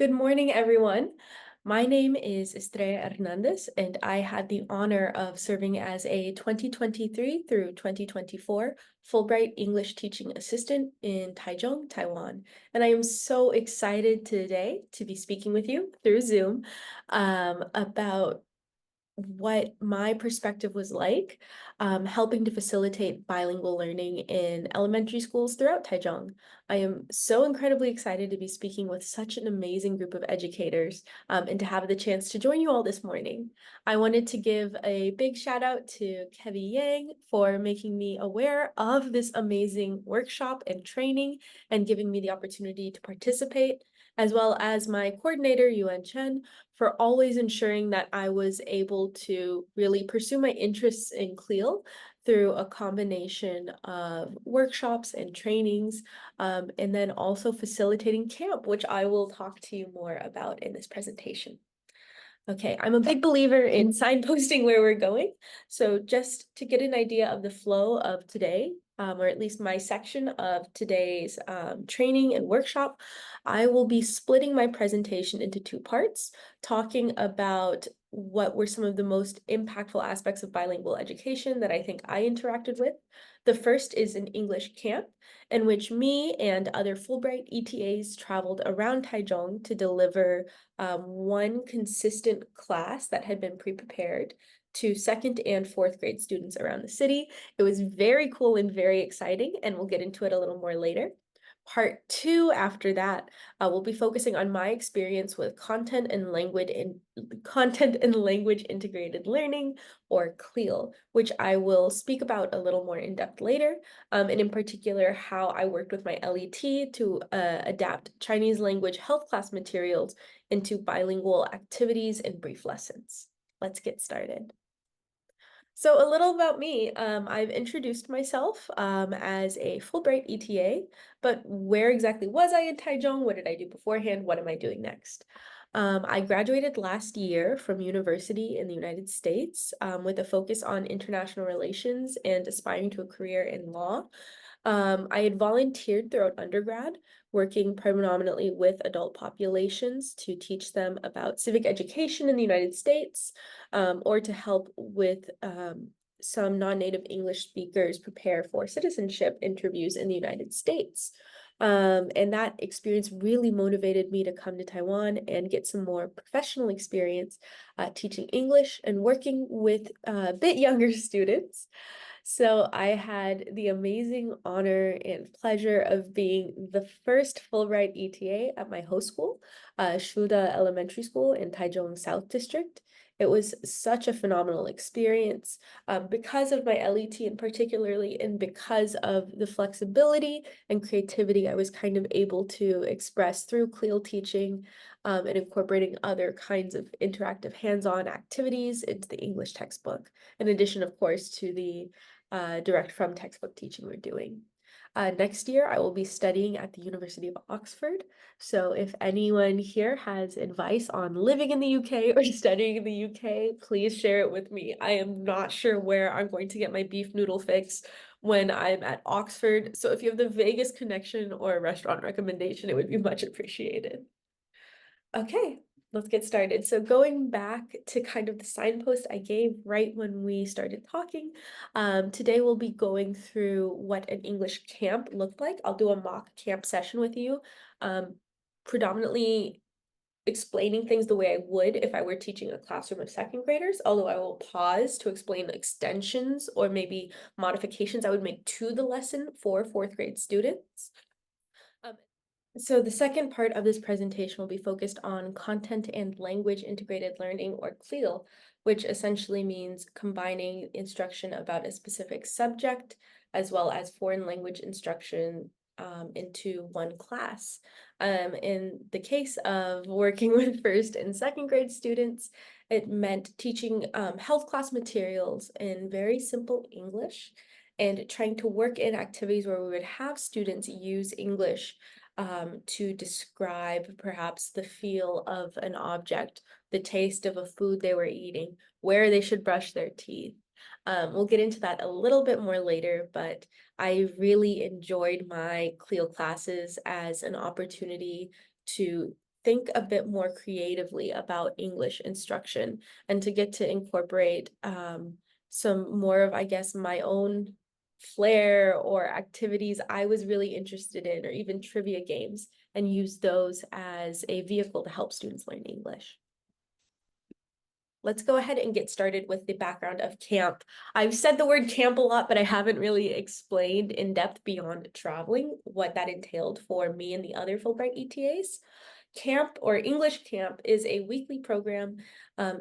Good morning, everyone. My name is Estrella Hernandez, and I had the honor of serving as a 2023 through 2024 Fulbright English Teaching Assistant in Taichung, Taiwan. And I am so excited today to be speaking with you through Zoom about what my perspective was like helping to facilitate bilingual learning in elementary schools throughout Taichung. I am so incredibly excited to be speaking with such an amazing group of educators and to have the chance to join you all this morning. I wanted to give a big shout out to Kevi Yang for making me aware of this amazing workshop and training and giving me the opportunity to participate, as well as my coordinator, Yuan Chen, for always ensuring that I was able to really pursue my interests in CLIL through a combination of workshops and trainings, and then also facilitating camp, which I will talk to you more about in this presentation. Okay, I'm a big believer in signposting where we're going. So just to get an idea of the flow of today, or at least my section of today's training and workshop, I will be splitting my presentation into two parts, talking about what were some of the most impactful aspects of bilingual education that I think I interacted with. The first is an English camp, in which me and other Fulbright ETAs traveled around Taichung to deliver one consistent class that had been pre-prepared to second and fourth grade students around the city. It was very cool and very exciting, and we'll get into it a little more later. Part two, after that, we'll be focusing on my experience with content and language integrated learning, or CLEAL, which I will speak about a little more in depth later, and in particular, how I worked with my LET to adapt Chinese language health class materials into bilingual activities and brief lessons. Let's get started. So a little about me. I've introduced myself as a Fulbright ETA, but where exactly was I in Taichung? What did I do beforehand? What am I doing next? I graduated last year from university in the United States with a focus on international relations and aspiring to a career in law. I had volunteered throughout undergrad, working predominantly with adult populations to teach them about civic education in the United States, or to help with some non-native English speakers prepare for citizenship interviews in the United States. And that experience really motivated me to come to Taiwan and get some more professional experience teaching English and working with a bit younger students. So I had the amazing honor and pleasure of being the first Fulbright ETA at my host school, Shuda Elementary School in Taichung South District. It was such a phenomenal experience because of my LET and particularly, and because of the flexibility and creativity I was kind of able to express through CLEAL teaching and incorporating other kinds of interactive hands-on activities into the English textbook, in addition, of course, to the direct from textbook teaching we're doing. Next year, I will be studying at the University of Oxford. So if anyone here has advice on living in the UK or studying in the UK, please share it with me. I am not sure where I'm going to get my beef noodle fix when I'm at Oxford. So if you have the vaguest connection or a restaurant recommendation, it would be much appreciated. Okay, let's get started. So going back to kind of the signpost I gave right when we started talking, today we'll be going through what an English camp looked like. I'll do a mock camp session with you, predominantly explaining things the way I would if I were teaching a classroom of second graders, although I will pause to explain extensions or maybe modifications I would make to the lesson for fourth grade students. So the second part of this presentation will be focused on content and language integrated learning, or CLEAL, which essentially means combining instruction about a specific subject as well as foreign language instruction into one class. In the case of working with first and second grade students, it meant teaching health class materials in very simple English and trying to work in activities where we would have students use English to describe perhaps the feel of an object, the taste of a food they were eating, where they should brush their teeth. We'll get into that a little bit more later, but I really enjoyed my CLEO classes as an opportunity to think a bit more creatively about English instruction and to get to incorporate some more of, I guess, my own flair or activities I was really interested in, or even trivia games, and use those as a vehicle to help students learn English. Let's go ahead and get started with the background of camp. I've said the word camp a lot, but I haven't really explained in depth beyond traveling what that entailed for me and the other Fulbright ETAs. Camp, or English Camp, is a weekly program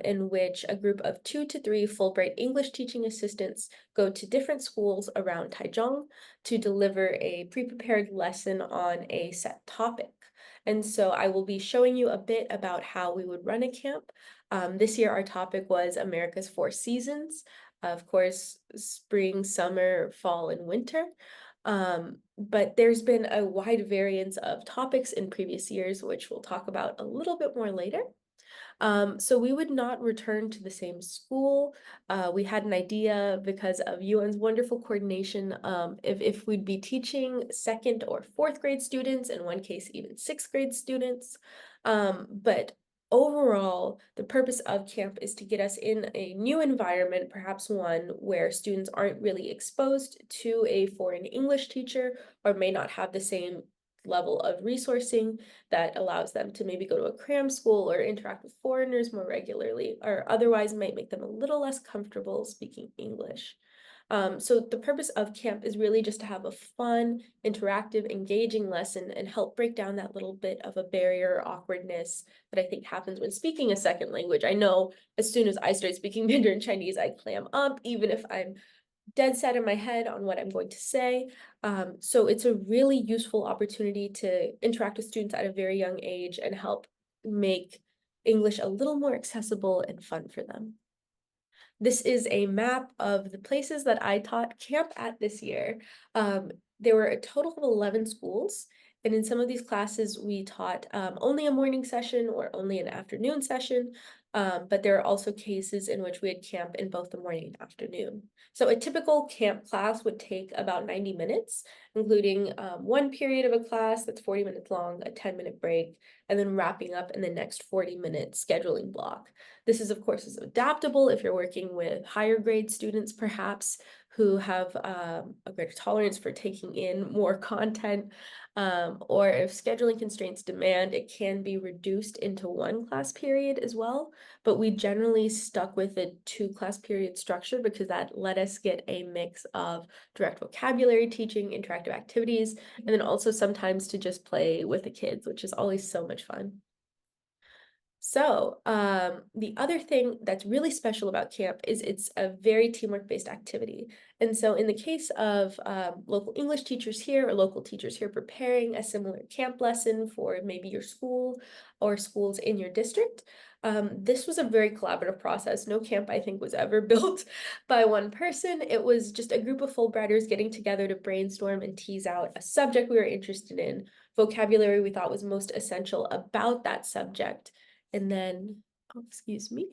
in which a group of 2 to 3 Fulbright English teaching assistants go to different schools around Taichung to deliver a pre-prepared lesson on a set topic. And so I will be showing you a bit about how we would run a camp. This year, our topic was America's 4 seasons, of course, spring, summer, fall, and winter. But there's been a wide variance of topics in previous years, which we'll talk about a little bit more later. So we would not return to the same school. We had an idea because of UN's wonderful coordination, if we'd be teaching 2nd or 4th grade students, in one case even 6th grade students. But overall, the purpose of camp is to get us in a new environment, perhaps one where students aren't really exposed to a foreign English teacher or may not have the same level of resourcing that allows them to maybe go to a cram school or interact with foreigners more regularly, or otherwise might make them a little less comfortable speaking English. So the purpose of camp is really just to have a fun, interactive, engaging lesson and help break down that little bit of a barrier or awkwardness that I think happens when speaking a second language. I know as soon as I start speaking Mandarin Chinese, I clam up, even if I'm dead set in my head on what I'm going to say. So it's a really useful opportunity to interact with students at a very young age and help make English a little more accessible and fun for them. This is a map of the places that I taught camp at this year. There were a total of 11 schools, and in some of these classes, we taught only a morning session or only an afternoon session, but there are also cases in which we had camp in both the morning and afternoon. So a typical camp class would take about 90 minutes, including one period of a class that's 40 minutes long, a 10-minute break, and then wrapping up in the next 40-minute scheduling block. This is, of course, is adaptable if you're working with higher grade students, perhaps, who have a greater tolerance for taking in more content, or if scheduling constraints demand, it can be reduced into one class period as well. But we generally stuck with a 2-class period structure because that let us get a mix of direct vocabulary teaching, interactive activities, and then also sometimes to just play with the kids, which is always so much fun. So the other thing that's really special about camp is it's a very teamwork-based activity. And so in the case of local English teachers here or local teachers here preparing a similar camp lesson for maybe your school or schools in your district, this was a very collaborative process. No camp, I think, was ever built by one person. It was just a group of Fulbrighters getting together to brainstorm and tease out a subject we were interested in, vocabulary we thought was most essential about that subject. And then, oh, excuse me.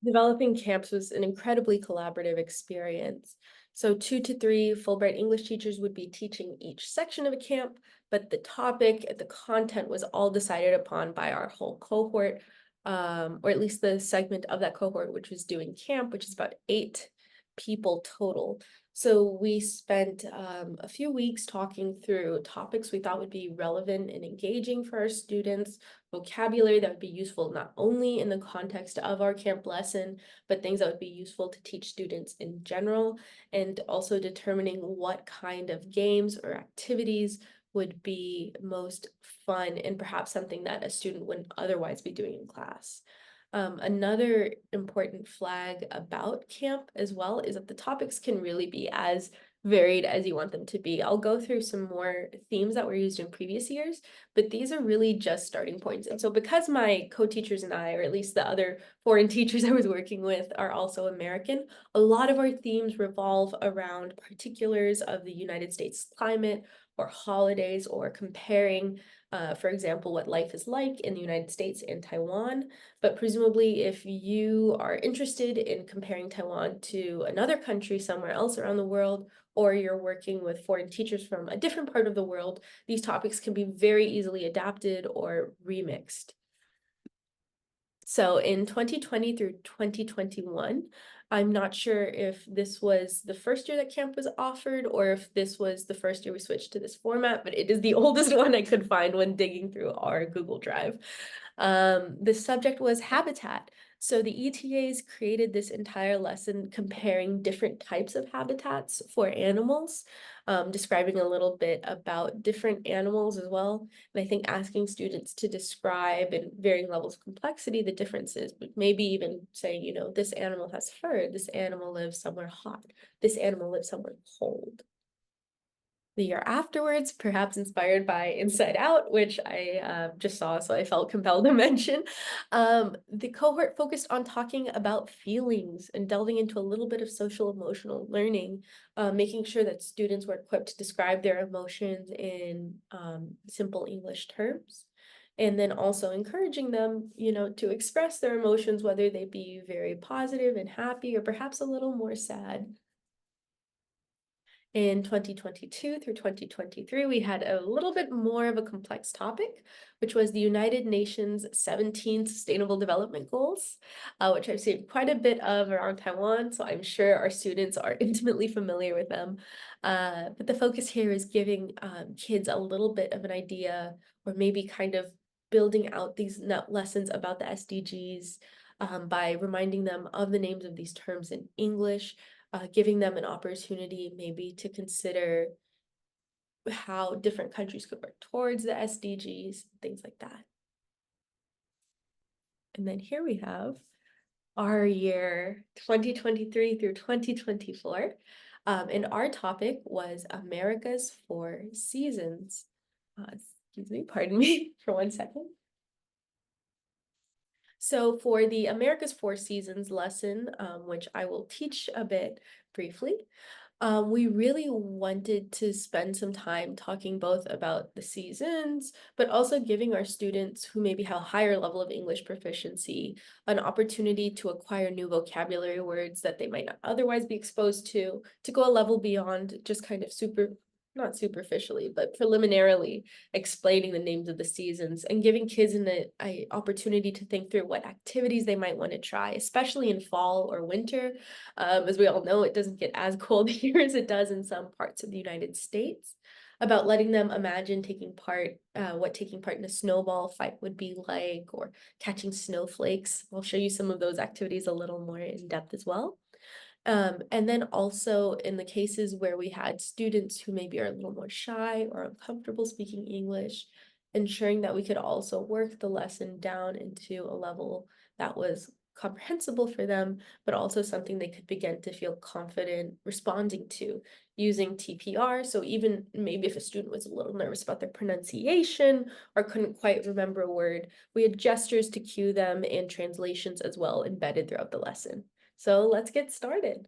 Developing camps was an incredibly collaborative experience. So 2 to 3 Fulbright English teachers would be teaching each section of a camp, but the topic, the content was all decided upon by our whole cohort, or at least the segment of that cohort which was doing camp, which is about 8 people total. So we spent a few weeks talking through topics we thought would be relevant and engaging for our students, vocabulary that would be useful not only in the context of our camp lesson, but things that would be useful to teach students in general, and also determining what kind of games or activities would be most fun and perhaps something that a student wouldn't otherwise be doing in class. Another important flag about camp as well is that the topics can really be as varied as you want them to be. I'll go through some more themes that were used in previous years, but these are really just starting points. And so because my co-teachers and I, or at least the other foreign teachers I was working with, are also American, a lot of our themes revolve around particulars of the United States climate or holidays, or comparing, for example, what life is like in the United States and Taiwan. But presumably, if you are interested in comparing Taiwan to another country somewhere else around the world, or you're working with foreign teachers from a different part of the world, these topics can be very easily adapted or remixed. So in 2020 through 2021, I'm not sure if this was the first year that camp was offered or if this was the first year we switched to this format, but it is the oldest one I could find when digging through our Google Drive. The subject was habitat. So the ETAs created this entire lesson comparing different types of habitats for animals, describing a little bit about different animals as well. And I think asking students to describe in varying levels of complexity the differences, but maybe even saying, you know, this animal has fur, this animal lives somewhere hot, this animal lives somewhere cold. The year afterwards, perhaps inspired by Inside Out, which I just saw, so I felt compelled to mention, the cohort focused on talking about feelings and delving into a little bit of social emotional learning, making sure that students were equipped to describe their emotions in simple English terms. And then also encouraging them, you know, to express their emotions, whether they be very positive and happy or perhaps a little more sad. In 2022 through 2023, we had a little bit more of a complex topic, which was the United Nations 17 Sustainable Development Goals, which I've seen quite a bit of around Taiwan, so I'm sure our students are intimately familiar with them. But the focus here is giving kids a little bit of an idea, or maybe kind of building out these lessons about the SDGs by reminding them of the names of these terms in English, giving them an opportunity maybe to consider how different countries could work towards the SDGs, things like that. And then here we have our year 2023 through 2024. And our topic was America's Four Seasons. Excuse me, pardon me for 1 second. So for the America's Four Seasons lesson, which I will teach a bit briefly, we really wanted to spend some time talking both about the seasons, but also giving our students who maybe have a higher level of English proficiency an opportunity to acquire new vocabulary words that they might not otherwise be exposed to go a level beyond just kind of not superficially, but preliminarily explaining the names of the seasons and giving kids an opportunity to think through what activities they might want to try, especially in fall or winter. As we all know, it doesn't get as cold here as it does in some parts of the United States. About letting them imagine taking part, what taking part in a snowball fight would be like, or catching snowflakes. I'll show you some of those activities a little more in depth as well. And then also in the cases where we had students who maybe are a little more shy or uncomfortable speaking English, ensuring that we could also work the lesson down into a level that was comprehensible for them, but also something they could begin to feel confident responding to using TPR. So even maybe if a student was a little nervous about their pronunciation or couldn't quite remember a word, we had gestures to cue them and translations as well embedded throughout the lesson. So let's get started.